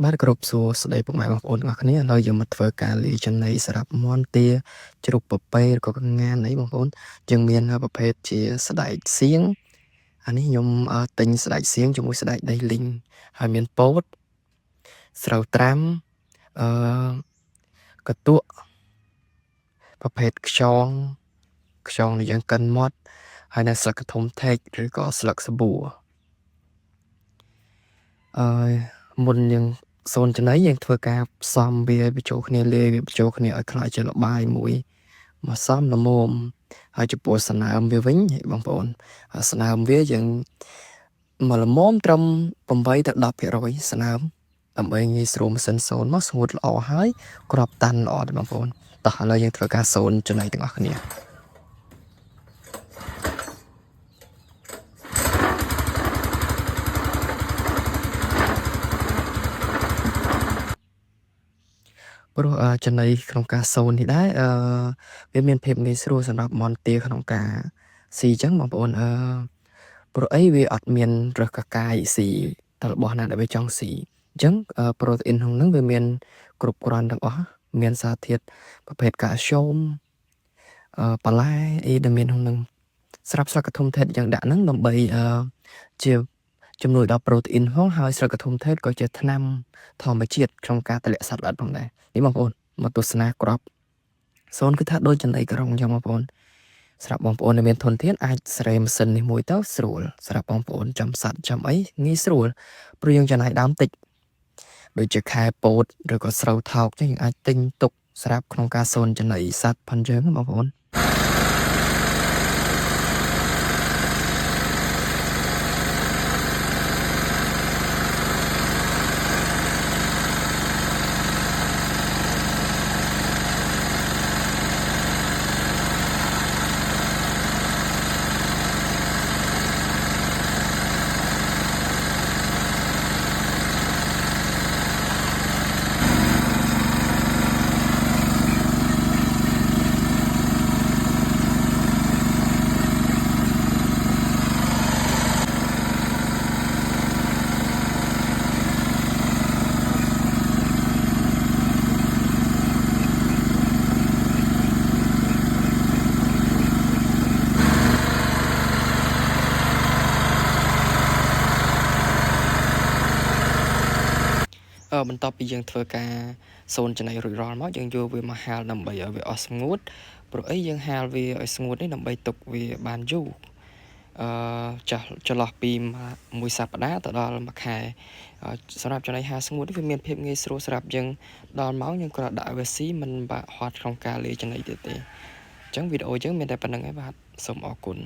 បាទគ្រប់សួស្តីពុកម៉ែបងប្អូនទាំងអស់គ្នាឥឡូវយើងមកធ្វើការលាយចំណីសម្រាប់មាន់ទាជ្រូកពពែឬក៏កង្ងានអីបងប្អូនយើងមានប្រភេទជាស្បែកសៀងអានេះខ្ញុំទិញស្បែកសៀងជាមួយស្បែកដីលីងហើយមានពោតស្រូវត្រាំអឺកតក់ប្រភេទខ្យងនេះយើងកិនមាត់ហើយនៅស្លឹកកធុំថេកឬក៏ស្លឹកសាប៊ូមុនយើងសូនចំណីយើងធ្វើការផ្សំវាបញ្ចូលគ្នាលាយវាបញ្ចូលគ្នាឲ្យក្លាយជាល្បាយមួយមកសំល្មមហើយចំពោះសណើមវាវិញបងប្អូនសណើមវាយើងមកល្មមត្រឹម8 ទៅ 10% សណើមដើម្បីងាយស្រួលម៉ាស៊ីនសូនមកស្ងួតល្អហើយក្របតាន់ល្អទេបងប្អូនតោះឥឡូវយើងធ្វើការសូនចំណីទាំងអស់គ្នាព្រោះចំណីក្នុងការសូននេះដែរវាមានភាពងាយស្រួលសម្រាប់មាន់ទាក្នុងការស៊ីអញ្ចឹងបងប្អូនព្រោះអីវាអត់មានរឹសកកាយស៊ីតែរបស់ណាដែលវាចង់ស៊ីអញ្ចឹងប្រូតអ៊ីនក្នុងហ្នឹងវាមានគ្រប់គ្រាន់ទាំងអស់មានសារធាតុប្រភេទកាល់ស្យូមបន្លែអីដែលមានក្នុងហ្នឹងស្រាប់ស្លឹកកធុំថេតយ៉ាងដាក់ហ្នឹងដើម្បីជាជំនួយដល់ប្រូតអ៊ីនផងហើយស្លឹកកធុំថេតក៏ជាថ្នាំធម្មជាតិក្នុងការទម្លាក់សត្វល្អិតផងដែរនេះបងប្អូនមកទស្សនាក្របសូនគឺថាដូចចំណីក្រុងអញ្ចឹងបងប្អូនសម្រាប់បងប្អូនដែលមានធនធានអាចស្រែម៉ាស៊ីននេះមួយទៅស្រួលសម្រាប់បងប្អូនចាំសัตว์ចាំអីងាយស្រួលព្រោះយើងចំណាយដើមតិចដូចជាខែពោតឬក៏ស្រូវថោកចឹងយើងអាចទិញទុកសម្រាប់ក្នុងការសូនចំណីសัตว์ផងយើងបងប្អូនបន្ទាប់ពីយើងធ្វើការសូនចំណីរួចរាល់មកយើងយកវាមកហាលដើម្បីឲ្យវាអស់ស្ងួតព្រោះអីយើងហាលវាឲ្យស្ងួតនេះដើម្បីទុកវាបានយូរចាស់ចន្លោះពីមួយសប្តាហ៍ទៅដល់មួយខែសម្រាប់ចំណីហាលស្ងួតវាមានភាពងាយស្រួលសម្រាប់យើងដល់ម៉ោងយើងគ្រាន់ដាក់វាស៊ីមិនបាក់ហត់ក្នុងការលាយចំណីទៀតទេអញ្ចឹងវីដេអូយើងមានតែប៉ុណ្្នឹងឯងបាទសូមអរគុណ